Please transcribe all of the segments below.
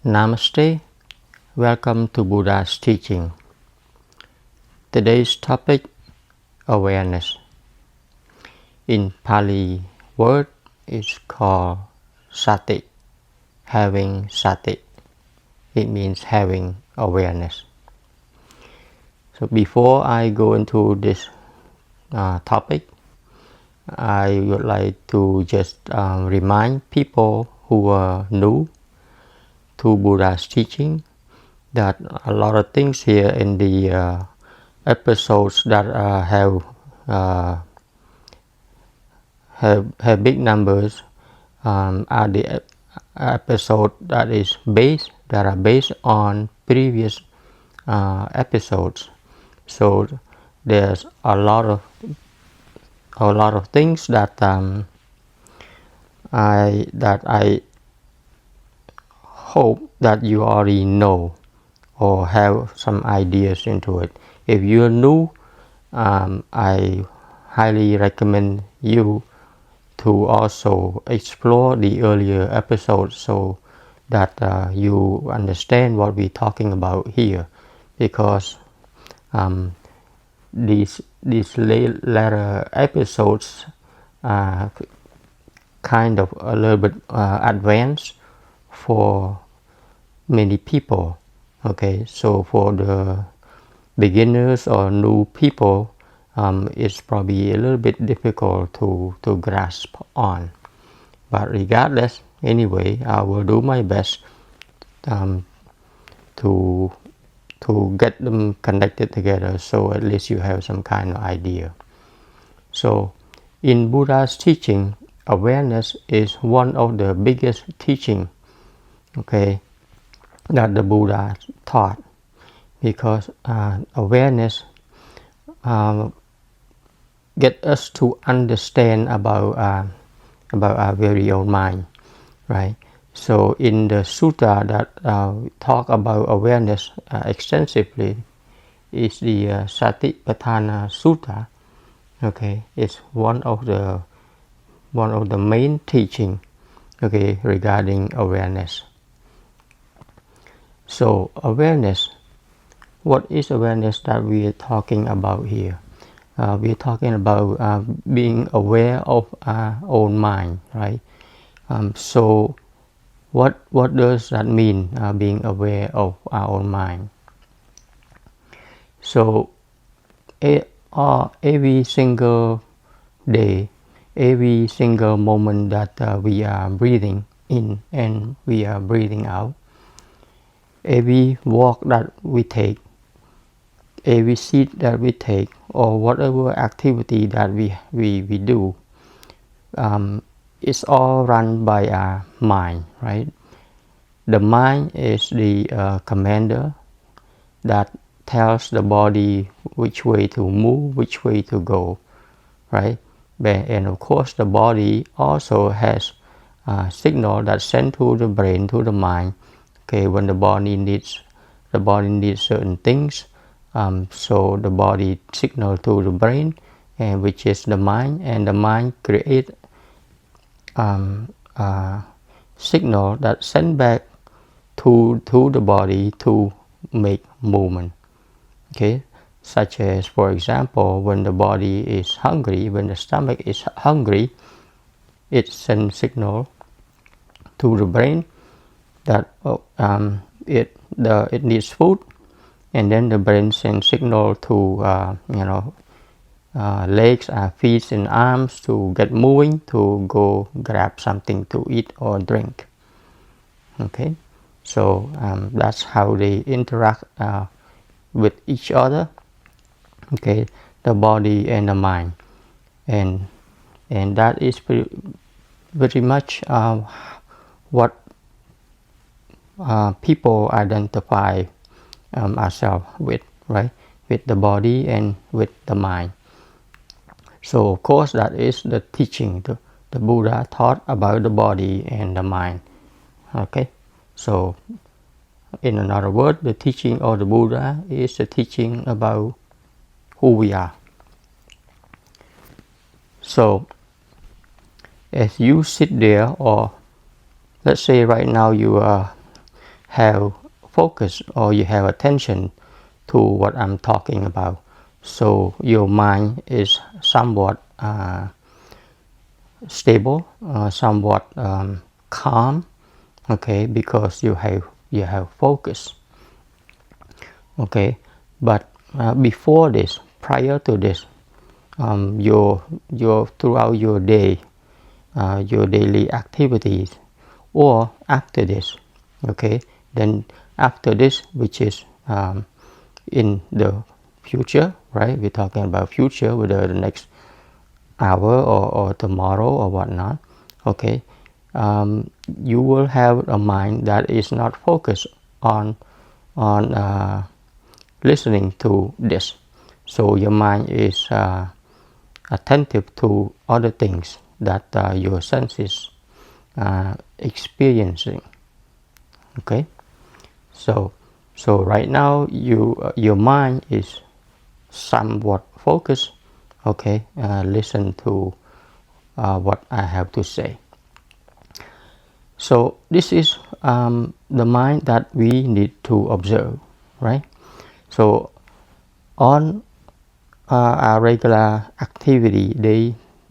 Namaste, welcome to Buddha's teaching. Today's topic, awareness. In Pali word is called Sati, having Sati. It means having awareness. So before I go into this topic, I would like to just remind people who are new to Buddha's teaching that a lot of things here in the episodes that have big numbers are the episode that are based on previous episodes. So there's a lot of things that I hope that you already know or have some ideas into it. If you're new, I highly recommend you to also explore the earlier episodes so that you understand what we're talking about here, because these later episodes are kind of a little bit advanced for many people. Okay, so for the beginners or new people, it's probably a little bit difficult to grasp on. But regardless, anyway, I will do my best to get them connected together, so at least you have some kind of idea. So in Buddha's teaching, awareness is one of the biggest teaching, okay, that the Buddha taught, because awareness get us to understand about our very own mind, right? So in the sutra that talk about awareness extensively is the Satipathana Sutra. Okay, it's one of the main teaching, okay, regarding awareness. So awareness, what is awareness that we are talking about here? We are talking about being aware of our own mind, right? So what does that mean, being aware of our own mind? So every single day, every single moment that we are breathing in and we are breathing out, every walk that we take, every seat that we take, or whatever activity that we do, it's all run by our mind, right? The mind is the commander that tells the body which way to move, which way to go, right? And of course the body also has a signal that sent to the brain, to the mind, okay, when the body needs certain things, so the body signal to the brain, and which is the mind, and the mind create signal that send back to the body to make movement, okay? Such as, for example, when the body is hungry, when the stomach is hungry, it sends signal to the brain that it needs food, and then the brain sends signal to legs, feet and arms to get moving, to go grab something to eat or drink. Okay, so that's how they interact with each other, okay, the body and the mind, and that is very much what people identify ourselves with, right? With the body and with the mind. So of course that is the teaching the Buddha taught about the body and the mind. Okay, so in another word, the teaching of the Buddha is the teaching about who we are. So as you sit there, or let's say right now you have focus or you have attention to what I'm talking about. So your mind is somewhat stable, somewhat calm, okay, because you have focus, okay. But before this, prior to this, your throughout your day, your daily activities, or after this, okay, then after this, which is in the future, right? We're talking about future, whether the next hour or tomorrow or whatnot, okay. You will have a mind that is not focused on listening to this. So your mind is attentive to other things that your senses experiencing, okay. So right now your mind is somewhat focused, okay. Listen to what I have to say. So this is the mind that we need to observe, right? So on our regular activity,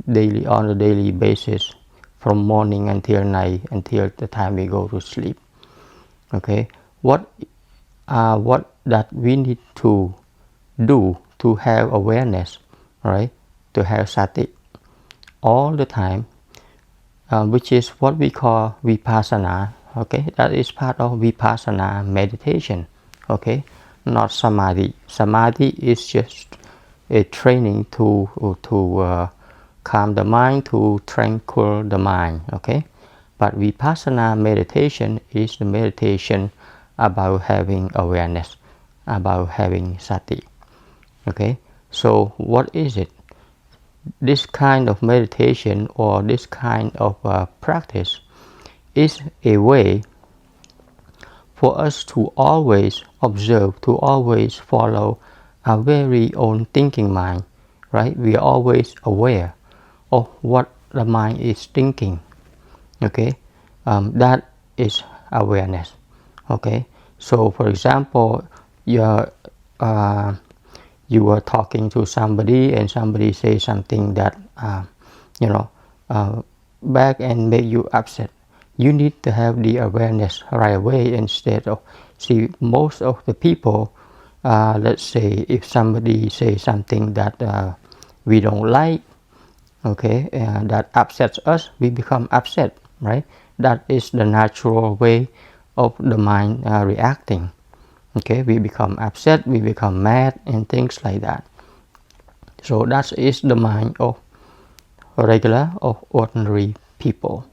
daily on a daily basis, from morning until night, until the time we go to sleep, okay, what that we need to do to have awareness, right, to have sati all the time, which is what we call vipassana, okay. That is part of vipassana meditation, okay, not samadhi. Samadhi is just a training to calm the mind, to tranquil the mind, okay. But vipassana meditation is the meditation about having awareness, about having sati, okay. So what is it? This kind of meditation or this kind of practice is a way for us to always observe, to always follow our very own thinking mind, right? We are always aware of what the mind is thinking, okay. That is awareness, okay. So for example, you are talking to somebody and somebody says something that back and make you upset. You need to have the awareness right away, instead of, see, most of the people, let's say if somebody says something that we don't like, okay, that upsets us, we become upset, right? That is the natural way of the mind reacting, okay. We become upset, we become mad and things like that. So that is the mind of regular or ordinary people.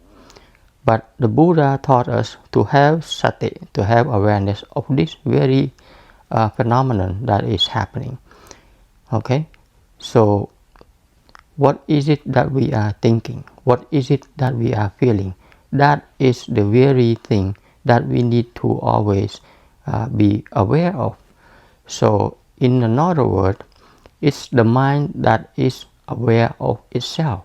But the Buddha taught us to have sati, to have awareness of this very phenomenon that is happening, okay. So what is it that we are thinking? What is it that we are feeling? That is the very thing that we need to always be aware of. So in another word, it's the mind that is aware of itself,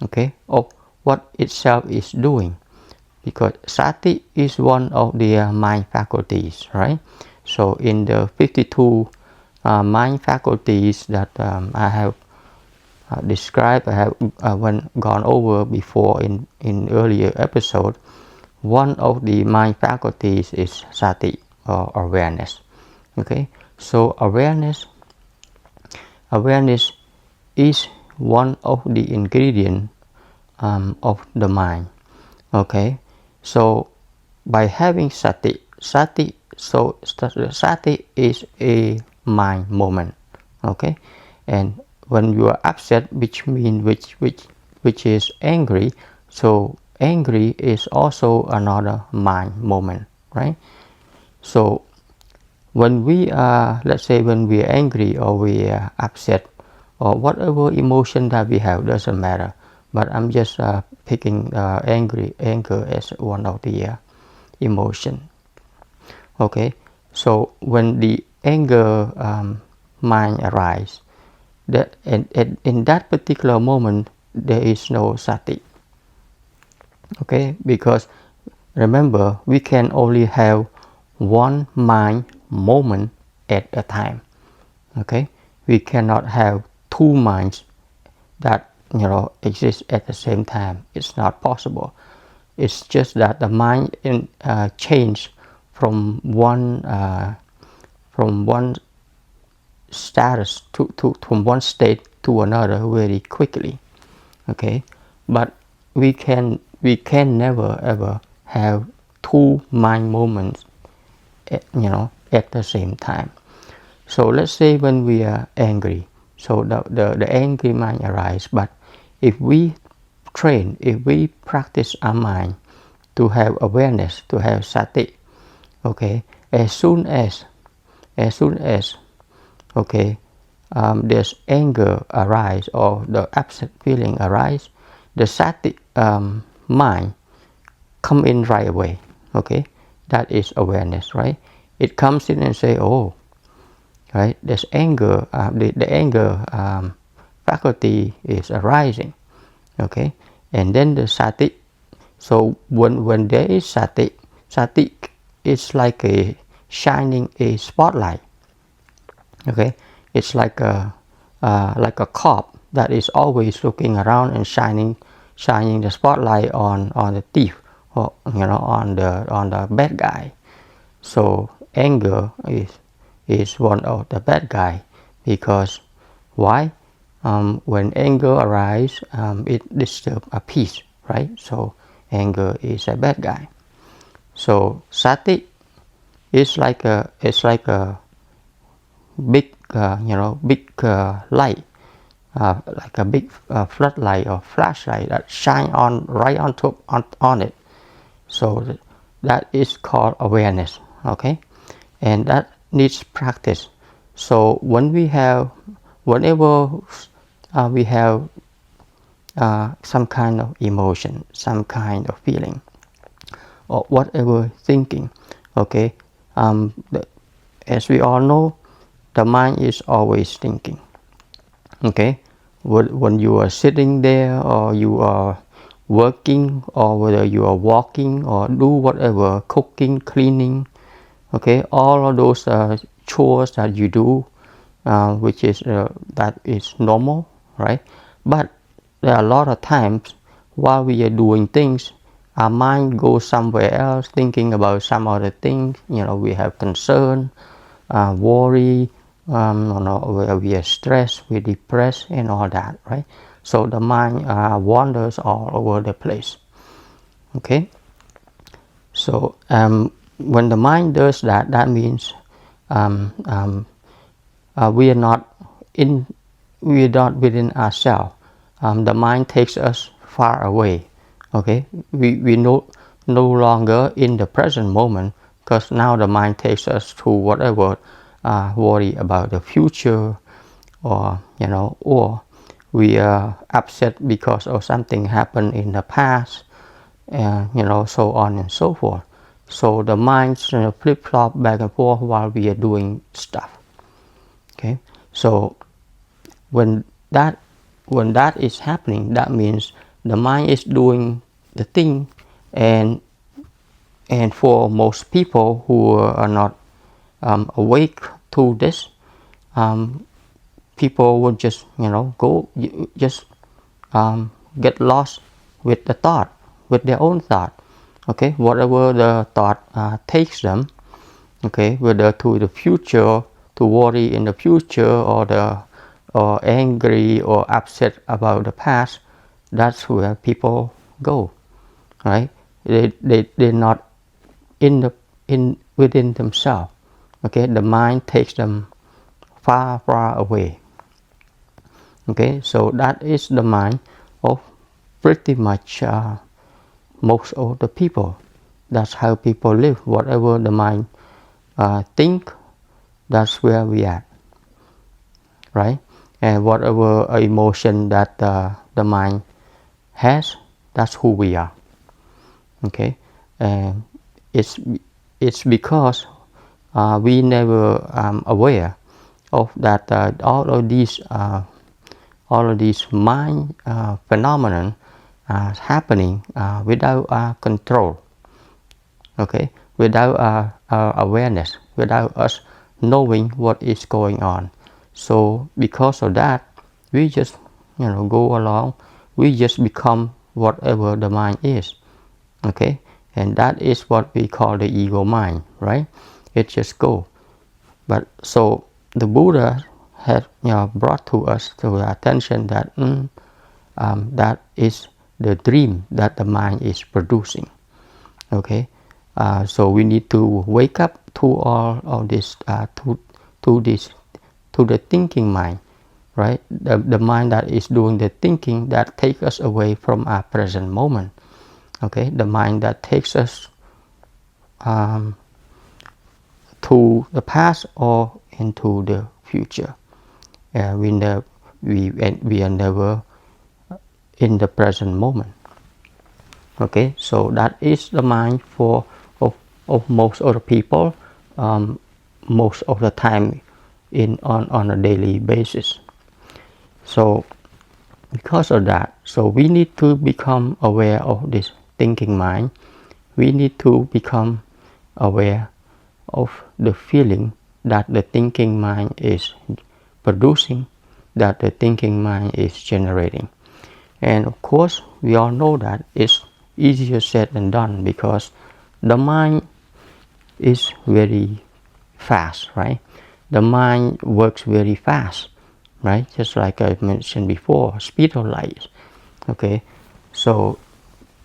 okay, of what itself is doing, because sati is one of the mind faculties, right? So in the 52 mind faculties that I have described, I have gone over before in earlier episode, one of the mind faculties is sati, or awareness, okay. So awareness is one of the ingredients of the mind, okay. So by having sati, sati is a mind moment, okay. And when you are upset, which is angry, so angry is also another mind moment, right? So when we are, let's say when we are angry or we are upset or whatever emotion that we have, doesn't matter, but I'm just picking anger as one of the emotion, okay. So when the anger mind arises, that in that particular moment there is no sati, okay, because remember, we can only have one mind moment at a time. Okay, we cannot have two minds that exist at the same time. It's not possible. It's just that the mind change from one status to from one state to another very quickly. Okay, but we can never ever have two mind moments at the same time. So let's say when we are angry, so the angry mind arises, but if we train, if we practice our mind to have awareness, to have sati, okay, as soon as okay, there's anger arise or the upset feeling arise, the sati mind come in right away. Okay, that is awareness, right? It comes in and say, oh, right, there's anger, the anger faculty is arising. Okay, and then the sati. So when there is sati is like a shining a spotlight. Okay, it's like a cop that is always looking around and shining the spotlight on the thief, or on the bad guy. So anger is one of the bad guy, because why? When anger arises, it disturbs a peace, right? So anger is a bad guy. So sati is like a big light, like a big floodlight or flashlight that shine on right on top on it. So that is called awareness. Okay, and that needs practice. So whenever we have some kind of emotion, some kind of feeling, or whatever thinking, okay, as we all know, the mind is always thinking. Okay, when you are sitting there, or you are working, or whether you are walking or do whatever, cooking, cleaning, okay, all of those chores that you do, which is that is normal, right? But there are a lot of times while we are doing things, our mind goes somewhere else, thinking about some other things. We have concern, worry, where we are stressed, we're depressed, and all that, right? So the mind wanders all over the place. Okay, so when the mind does that, that means we are not within ourselves. The mind takes us far away. Okay, we no longer in the present moment, because now the mind takes us to whatever, worry about the future, or or we are upset because of something happened in the past, and so on and so forth. So the minds flip flop back and forth while we are doing stuff. Okay, so when that is happening, that means the mind is doing the thing, and for most people who are not awake to this, people will just get lost with the thought, with their own thought. Okay, whatever the thought takes them, okay, whether to the future, to worry in the future, or angry or upset about the past, that's where people go, right? They're not within themselves. Okay, the mind takes them far away. Okay, so that is the mind of pretty much most of the people. That's how people live. Whatever the mind think, that's where we are, right? And whatever emotion that the mind has, that's who we are. Okay, and it's because we never aware of that all of these mind phenomenon happening without our control. okay, without our awareness, without us knowing what is going on. So because of that, we just go along, we just become whatever the mind is, okay, and that is what we call the ego mind, right? It just go. But so the Buddha had brought to us to the attention that that is the dream that the mind is producing, okay. So we need to wake up to all of this, to the thinking mind, right? The mind that is doing the thinking that takes us away from our present moment, okay. The mind that takes us to the past or into the future. We are never in the present moment, okay. So that is the mind of most of the people, most of the time on a daily basis. So because of that, so we need to become aware of this thinking mind. We need to become aware of the feeling that the thinking mind is producing, that the thinking mind is generating. And of course, we all know that it's easier said than done, because the mind is very fast, right? The mind works very fast, right? Just like I mentioned before, speed of light, okay? So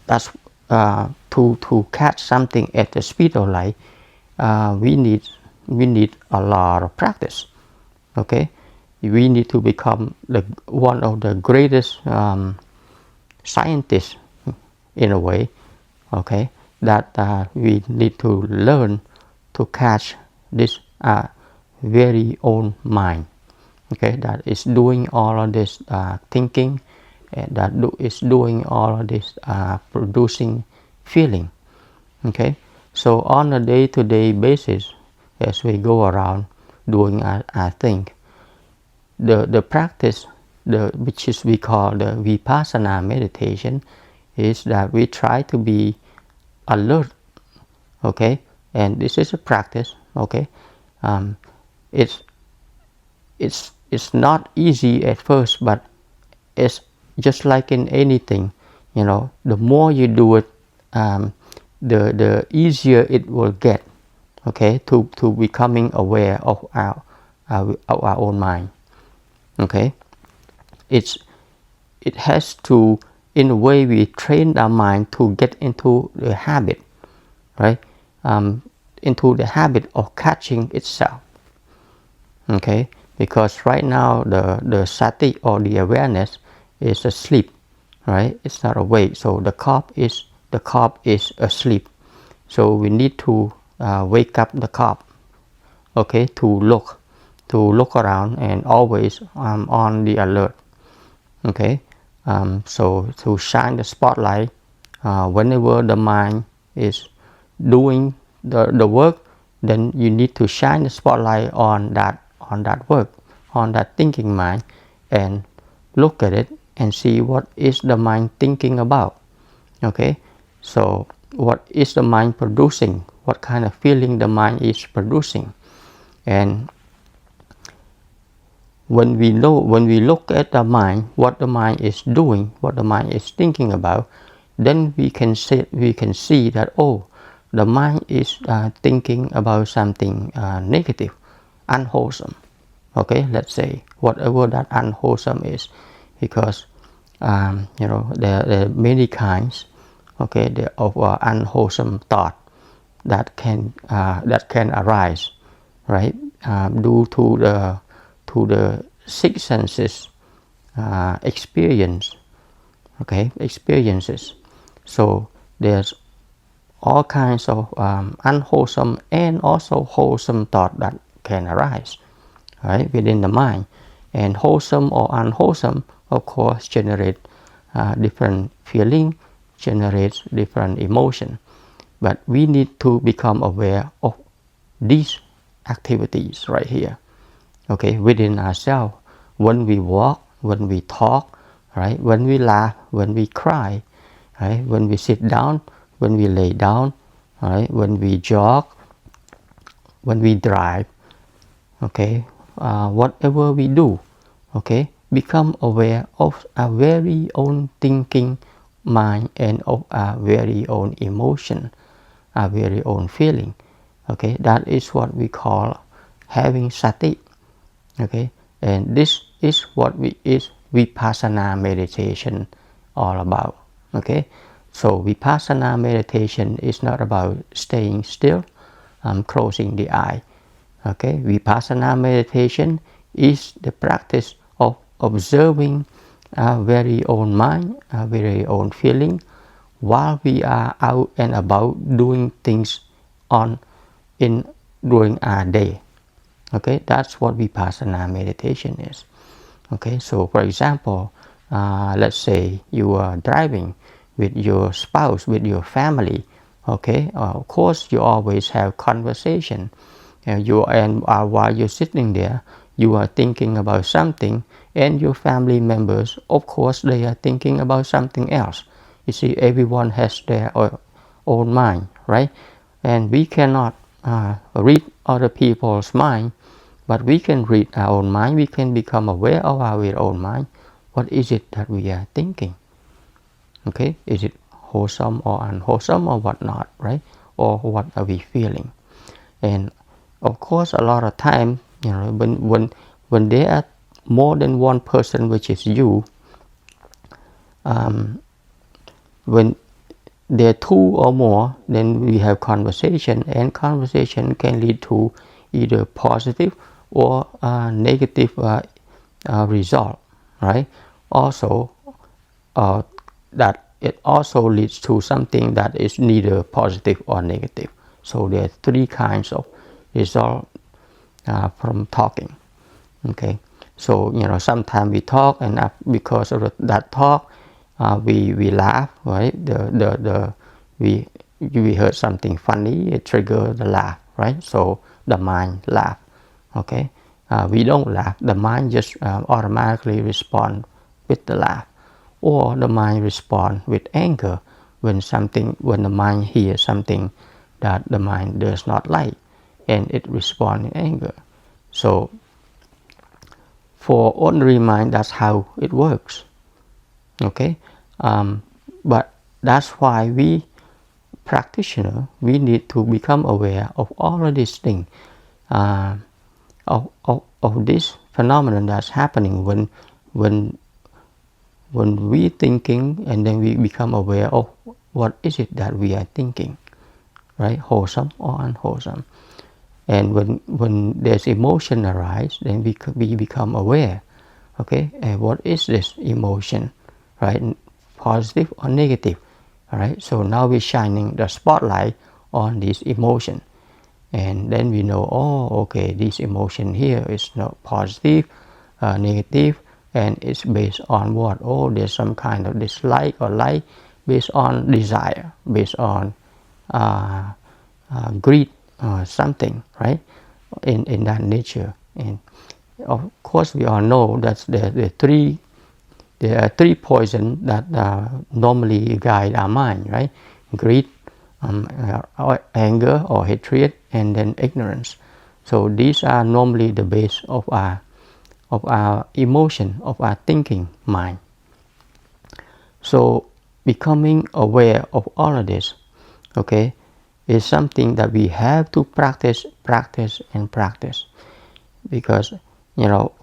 that's to catch something at the speed of light, we need a lot of practice, okay. We need to become one of the greatest scientists in a way, okay, that we need to learn to catch this very own mind, okay, that is doing all of this thinking, and that is doing all of this producing feeling, okay. So on a day-to-day basis, as we go around doing our thing, the practice, which is we call the vipassana meditation, is that we try to be alert, okay. And this is a practice, okay. It's not easy at first, but it's just like in anything, the more you do it, the easier it will get, okay, to becoming aware of our own mind, okay. It has to, in a way, we train our mind to get into the habit, right, into the habit of catching itself, okay. Because right now the sati, or the awareness, is asleep, right? It's not awake. So the corp is asleep. So we need to wake up the corp, okay, to look around and always on the alert, okay. So to shine the spotlight whenever the mind is doing the work, then you need to shine the spotlight on that work, on that thinking mind, and look at it and see what is the mind thinking about, okay. So what is the mind producing, what kind of feeling the mind is producing. And when we look at the mind, what the mind is doing, what the mind is thinking about, then we can see that, oh, the mind is thinking about something negative, unwholesome, okay. Let's say whatever that unwholesome is, because there are many kinds, okay, of unwholesome thought that can arise, right, due to the six senses experiences. So there's all kinds of unwholesome and also wholesome thought that can arise, right, within the mind. And wholesome or unwholesome, of course, generate different feeling, generates different emotion. But we need to become aware of these activities right here, okay, within ourselves. When we walk, when we talk, right, when we laugh, when we cry, right, when we sit down, when we lay down, right? When we jog, when we drive, okay, whatever we do, okay, become aware of our very own thinking mind and of our very own emotion, our very own feeling. Okay, that is what we call having sati. Okay, and this is what is vipassana meditation all about. Okay, so vipassana meditation is not about staying still, closing the eye. Okay, vipassana meditation is the practice of observing our very own mind, our very own feeling, while we are out and about doing things on in during our day. Okay, that's what vipassana meditation is. Okay, so for example, let's say you are driving with your spouse, with your family. Okay, of course you always have conversation, and while you're sitting there, you are thinking about something, and your family members, of course, they are thinking about something else. You see, everyone has their own mind, right? And we cannot read other people's mind, but we can read our own mind. We can become aware of our own mind. What is it that we are thinking? Okay, is it wholesome or unwholesome or whatnot, right? Or what are we feeling? And of course, a lot of time, when there are more than one person, which is you, when there are two or more, then we have conversation, and conversation can lead to either positive or negative result, right? Also, that it also leads to something that is neither positive or negative. So there are three kinds of result from talking. Okay, so sometimes we talk, and because of that talk, we laugh, right? We heard something funny, it triggers the laugh, right? So the mind laugh. Okay, we don't laugh, the mind just automatically respond with the laugh, or the mind respond with anger when the mind hears something that the mind does not like, and it responds in anger. So for ordinary mind, that's how it works. Okay, but that's why we practitioner, we need to become aware of all of these things, of this phenomenon that's happening when we thinking, and then we become aware of what is it that we are thinking, right? Wholesome or unwholesome. And when there's emotion arise, then we become aware. Okay, and what is this emotion, right? Positive or negative? All right, so now we're shining the spotlight on this emotion, and then we know, oh, okay, this emotion here is not positive, negative, and it's based on what? Oh, there's some kind of dislike or like, based on desire, based on greed, something, right? In that nature. And of course, we all know that there are three poisons that normally guide our mind, right? Greed, anger or hatred, and then ignorance. So these are normally the base of our emotion, of our thinking mind. So becoming aware of all of this, okay, is something that we have to practice, because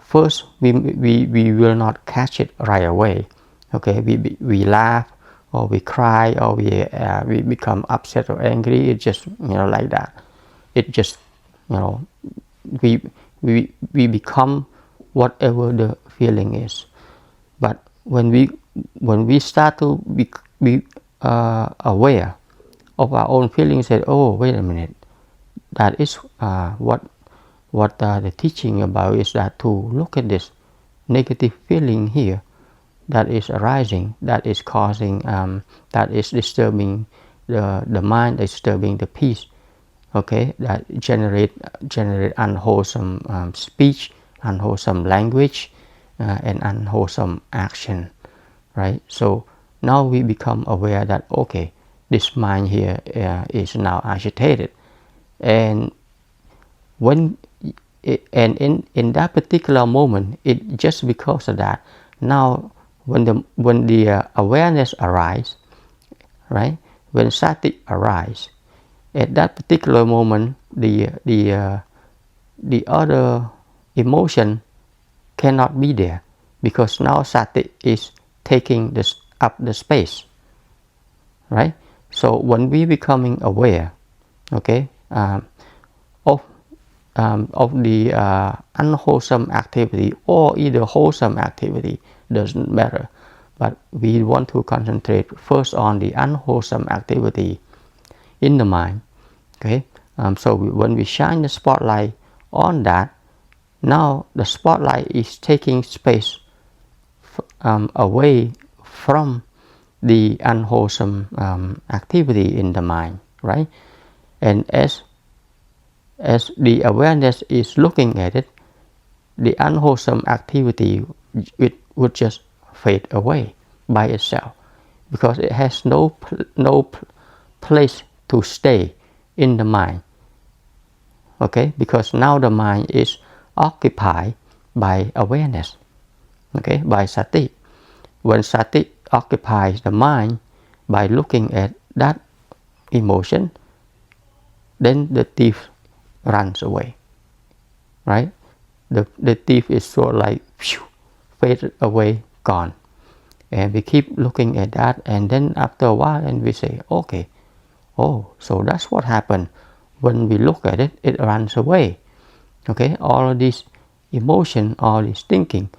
first we will not catch it right away. Okay, we laugh, or we cry, or we become upset or angry. It's just like that. It just we become whatever the feeling is. But when we start to be aware of our own feelings, say, oh, wait a minute, that is what the teaching about is, that to look at this negative feeling here that is arising, that is causing, that is disturbing the mind, disturbing the peace. Okay, that generate unwholesome speech, unwholesome language, and unwholesome action, right? So now we become aware that, okay, this mind here is now agitated, and when and in that particular moment, it just because of that. Now, when the awareness arises, right? When sati arises, at that particular moment, the other emotion cannot be there, because now sati is taking up the space, right? So when we becoming aware, okay, of the unwholesome activity or either wholesome activity, doesn't matter, but we want to concentrate first on the unwholesome activity in the mind, okay. So when we shine the spotlight on that, now the spotlight is taking space away from the unwholesome activity in the mind, right? And as the awareness is looking at it, the unwholesome activity, it would just fade away by itself, because it has no place to stay in the mind, okay, because now the mind is occupied by awareness, okay, by sati. When sati occupies the mind by looking at that emotion, then the thief runs away, right? The thief is sort of like faded away, gone, and we keep looking at that, and then after a while, and we say, okay, oh, so that's what happened. When we look at it, it runs away, okay. All of this emotion, all this thinking,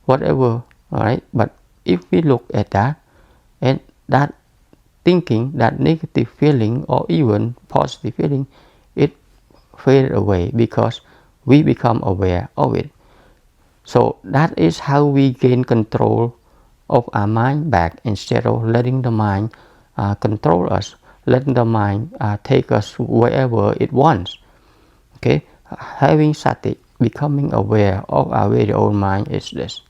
whatever, all right. But if we look at that, and that thinking, that negative feeling, or even positive feeling, it faded away because we become aware of it. So that is how we gain control of our mind back, instead of letting the mind control us, letting the mind take us wherever it wants, okay. Having sati, becoming aware of our very own mind, is this,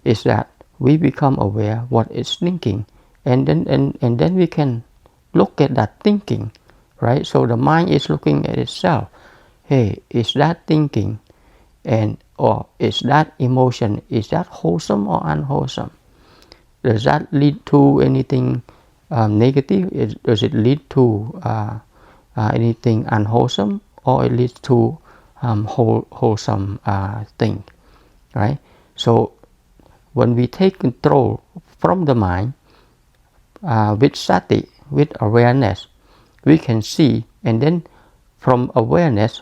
is that we become aware what it's thinking, and then we can look at that thinking, right? So the mind is looking at itself. Hey, is that thinking and or is that emotion, is that wholesome or unwholesome? Does that lead to anything negative? Does it lead to anything unwholesome, or it leads to wholesome thing, right? So when we take control from the mind with sati, with awareness, we can see, and then from awareness,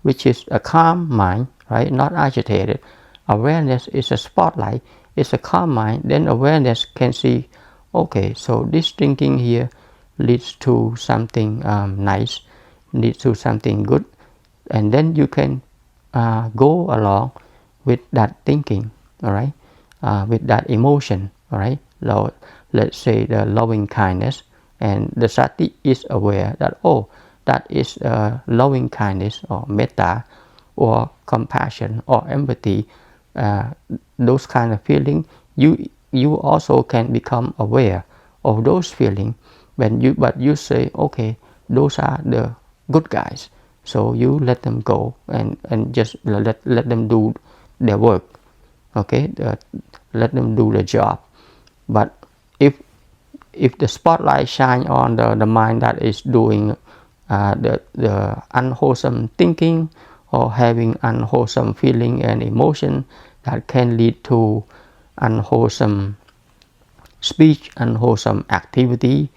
which is a calm mind, right, not agitated, awareness is a spotlight, it's a calm mind, then awareness can see, okay, so this thinking here leads to something nice, leads to something good, and then you can go along with that thinking, all right, with that emotion, all right. Let's say the loving kindness, and the sati is aware that, oh, that is loving kindness or metta or compassion or empathy, those kind of feeling, you also can become aware of those feelings. But you say, okay, those are the good guys, so you let them go and just let them do their work, okay, let them do the job. But if the spotlight shine on the mind that is doing the unwholesome thinking, or having unwholesome feeling and emotion that can lead to unwholesome speech, unwholesome activity,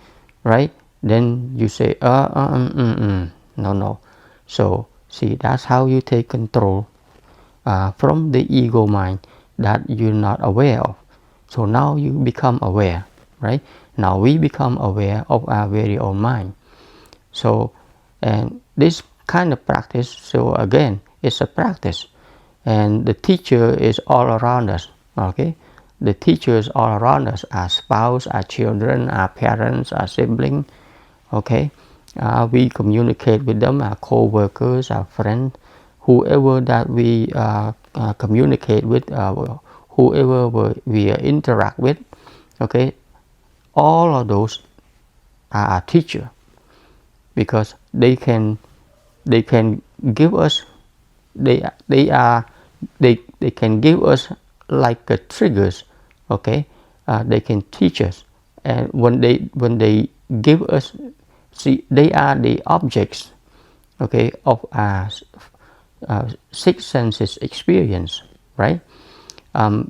right? Then you say, no. So see, that's how you take control from the ego mind that you're not aware of. So now you become aware, right? Now we become aware of our very own mind. So, and this kind of practice, so again, it's a practice, and the teacher is all around us, okay? The teacher is all around us, our spouse, our children, our parents, our siblings, okay? We communicate with them, our co-workers, our friends, whoever that we communicate with, whoever we interact with, okay? All of those are a teacher, because they can give us, they can give us like triggers, okay. They can teach us, and when they give us, see, they are the objects, okay, of our six senses experience, right?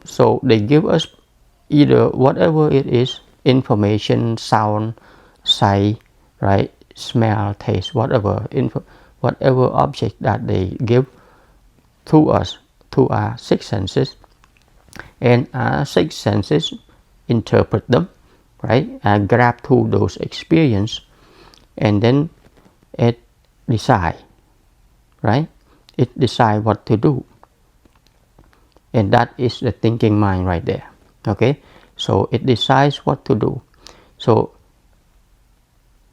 So they give us either whatever it is, information, sound, sight, right, smell, taste, whatever whatever object that they give to us, to our six senses, and our six senses interpret them, right, and grab to those experience, and then it decide, right, it decide what to do, and that is the thinking mind right there, okay. So it decides what to do. So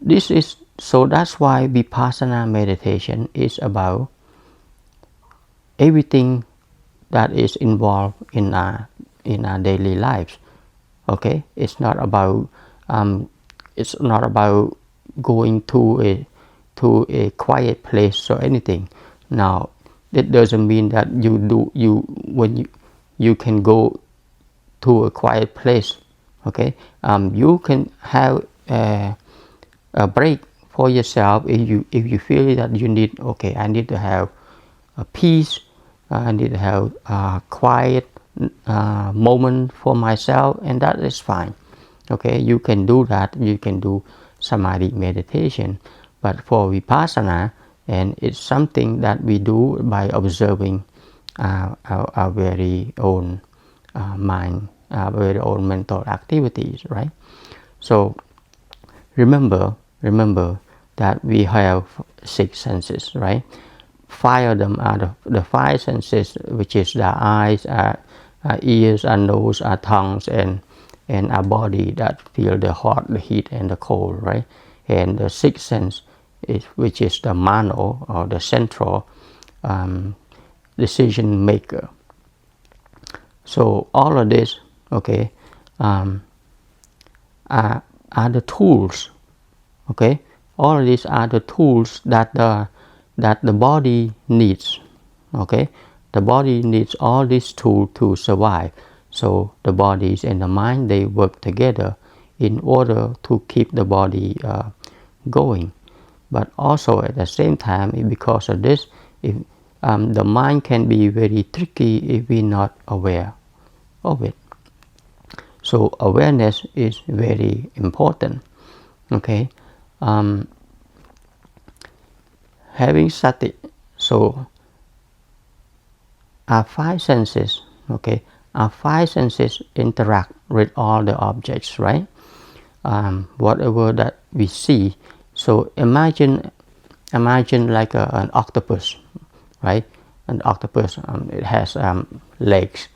that's why Vipassana meditation is about everything that is involved in our daily lives, okay. It's not about going to a quiet place or anything. Now that doesn't mean that when you can go to a quiet place, okay. You can have a break for yourself if you feel that you need, okay, I need to have a peace, I need to have a quiet moment for myself, and that is fine, okay. You can do that, you can do samadhi meditation, but for Vipassana, and it's something that we do by observing our very own mind, our very own mental activities, right? So remember that we have six senses, right? Five of them are the five senses, which is the eyes, our ears, our nose, our tongues, and our body that feel the hot, the heat, and the cold, right? And the sixth sense which is the mano, or the central decision maker. So all of this, okay, are the tools, okay. All of these are the tools that the body needs, okay. The body needs all these tools to survive. So the bodies and the mind, they work together in order to keep the body going. But also at the same time, because of this, the mind can be very tricky if we're not aware of it. So awareness is very important, okay. Having sati, so our five senses, okay, our five senses interact with all the objects, right? Whatever that we see. So imagine like an octopus, right? An octopus, it has legs,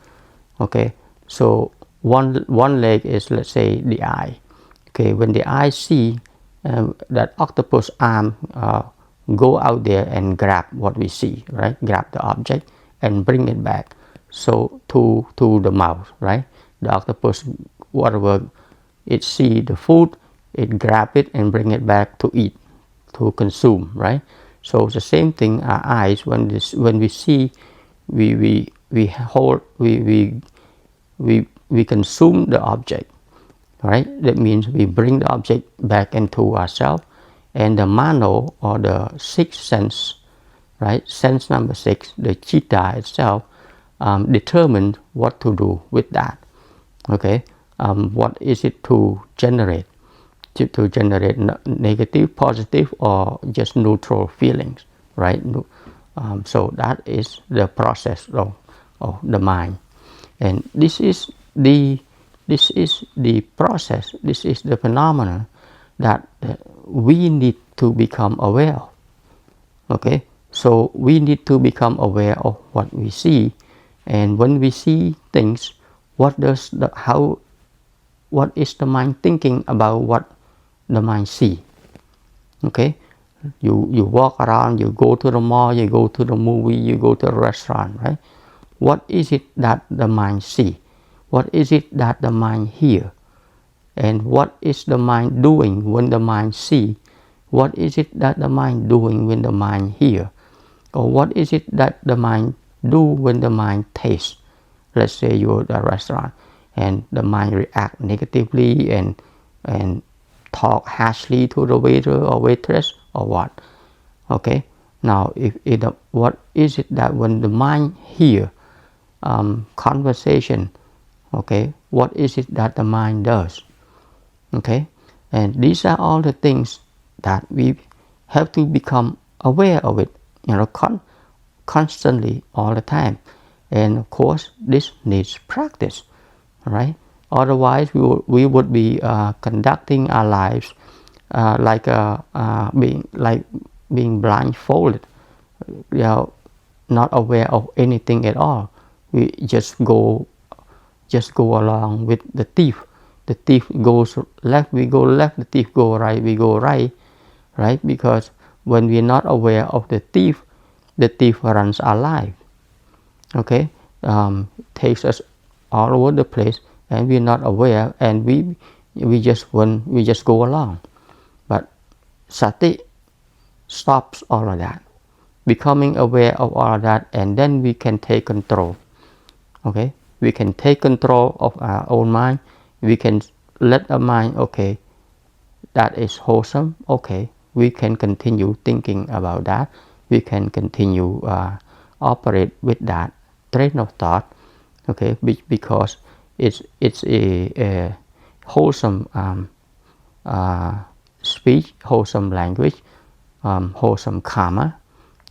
okay. So one leg is, let's say, the eye, okay. When the eye see that octopus arm go out there and grab what we see, right? Grab the object and bring it back, so to the mouth, right? The octopus, whatever it see the food, it grab it and bring it back to eat, to consume, right? So it's the same thing. Our eyes, when we see, we consume the object, right? That means we bring the object back into ourselves, and the mano, or the sixth sense, right? Sense number 6, the chitta itself, determines what to do with that, okay. What is it to generate? To generate negative, positive, or just neutral feelings, right? So that is the process of the mind, and this is the process, this is the phenomenon that we need to become aware of, okay. So we need to become aware of what we see, and when we see things, what is the mind thinking about what the mind see, okay. You walk around, you go to the mall, you go to the movie, you go to a restaurant, right? What is it that the mind see? What is it that the mind hear? And what is the mind doing when the mind see? What is it that the mind doing when the mind hear? Or what is it that the mind do when the mind taste? Let's say you're at a restaurant and the mind react negatively and talk harshly to the waiter or waitress or what? Okay, now what is it that when the mind hear conversation, okay, what is it that the mind does? Okay, and these are all the things that we have to become aware of it, constantly all the time. And of course this needs practice, right? Otherwise we would be conducting our lives being blindfolded, not aware of anything at all. We just go along with the thief. The thief goes left, we go left. The thief go right, we go right, right? Because when we're not aware of the thief runs our life. Okay, takes us all over the place, and we're not aware, and we just go along. But sati stops all of that, becoming aware of all of that, and then we can take control. Okay, we can take control of our own mind. We can let our mind, okay, that is wholesome, okay, we can continue thinking about that. We can continue operate with that train of thought, okay, because it's a wholesome speech, wholesome language, wholesome karma,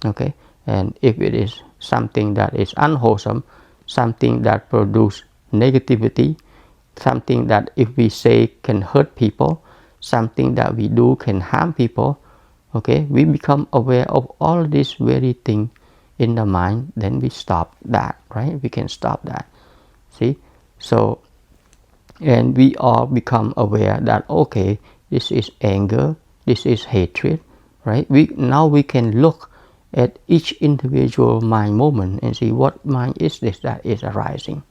okay. And if it is something that is unwholesome, something that produces negativity, something that if we say can hurt people, something that we do can harm people, okay, we become aware of all these very things in the mind, then we stop that, right? We can stop that. See, so, and we all become aware that, okay, this is anger, this is hatred, right? Now we can look at each individual mind moment and see what mind is this that is arising,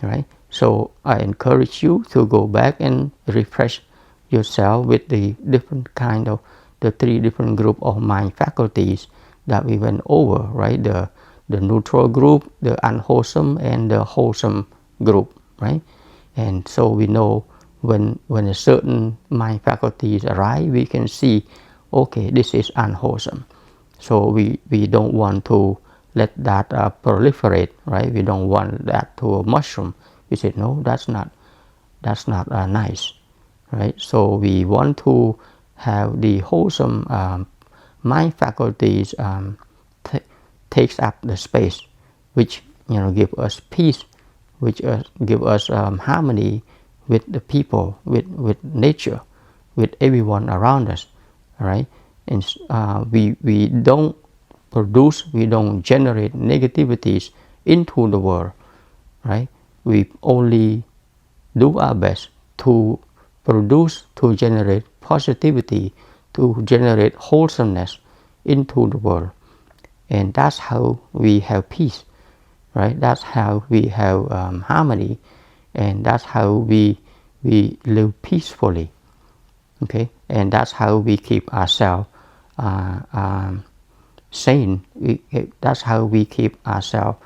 right? So I encourage you to go back and refresh yourself with the different kind of the three different group of mind faculties that we went over, right? The neutral group, the unwholesome, and the wholesome group, right? And so we know when a certain mind faculties arise, we can see, okay, this is unwholesome. So we don't want to let that proliferate, right? We don't want that to mushroom. We said, no, that's not nice, right? So we want to have the wholesome mind faculties takes up the space, which give us peace, which give us harmony with the people, with nature, with everyone around us, right? And we don't produce, we don't generate negativities into the world, right? We only do our best to produce, to generate positivity, to generate wholesomeness into the world. And that's how we have peace, right? That's how we have harmony, and that's how we live peacefully, okay? And that's how we keep ourselves sane. That's how we keep ourselves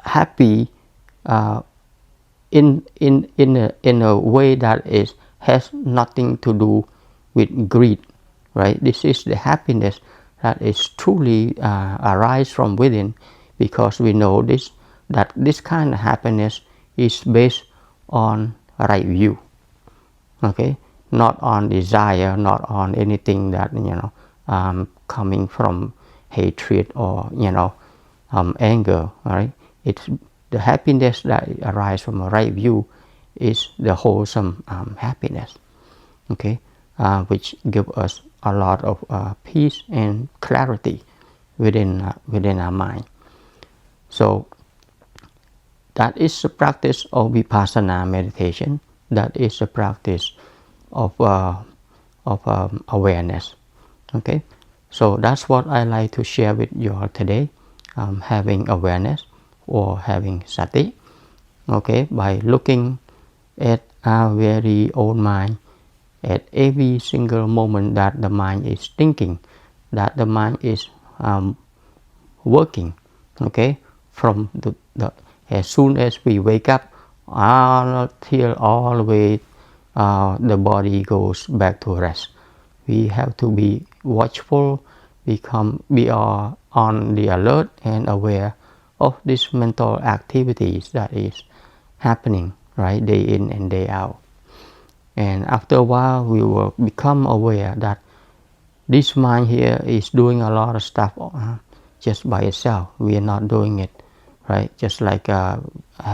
happy in a way that has nothing to do with greed, right? This is the happiness that is truly arise from within, because we know that this kind of happiness is based on right view, okay, not on desire, not on anything that coming from hatred or anger, right? It's the happiness that arises from a right view is the wholesome happiness, okay, which give us a lot of peace and clarity within our mind. So that is the practice of vipassana meditation. That is the practice of awareness. Okay, so that's what I like to share with you all today. Having awareness or having sati. okay, by looking at our very own mind at every single moment that the mind is thinking, that the mind is working, okay, from the as soon as we wake up all till all the way the body goes back to rest. We have to be watchful, we are on the alert and aware of these mental activities that is happening, right, day in and day out. And after a while we will become aware that this mind here is doing a lot of stuff just by itself. We are not doing it, right? Just like I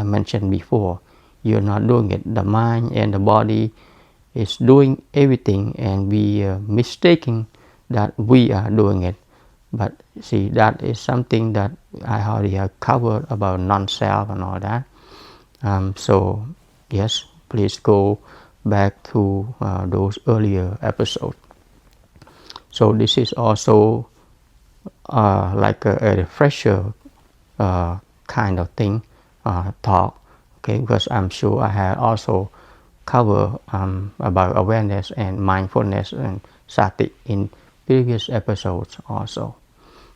mentioned before, you're not doing it. The mind and the body is doing everything, and we are mistaking that we are doing it. But see, that is something that I already have covered about non-self and all that. So yes, please go back to those earlier episodes. So this is also like a refresher kind of thing, talk, okay, because I'm sure I have also covered about awareness and mindfulness and sati in previous episodes also.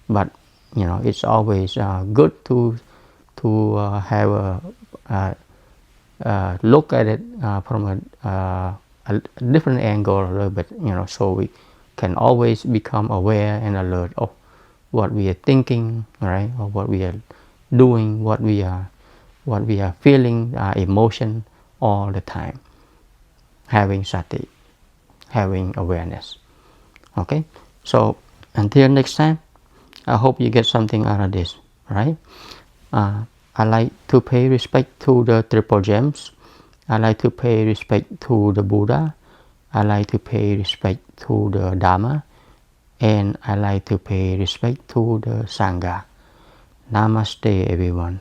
But it's always good to have look at it from a different angle a little bit, so we can always become aware and alert of what we are thinking, right, or what we are doing, what we are feeling, emotion all the time. Having sati, having awareness. Okay, so until next time, I hope you get something out of this, right? I like to pay respect to the triple gems. I like to pay respect to the Buddha. I like to pay respect to the Dharma. And I like to pay respect to the Sangha. Namaste, everyone.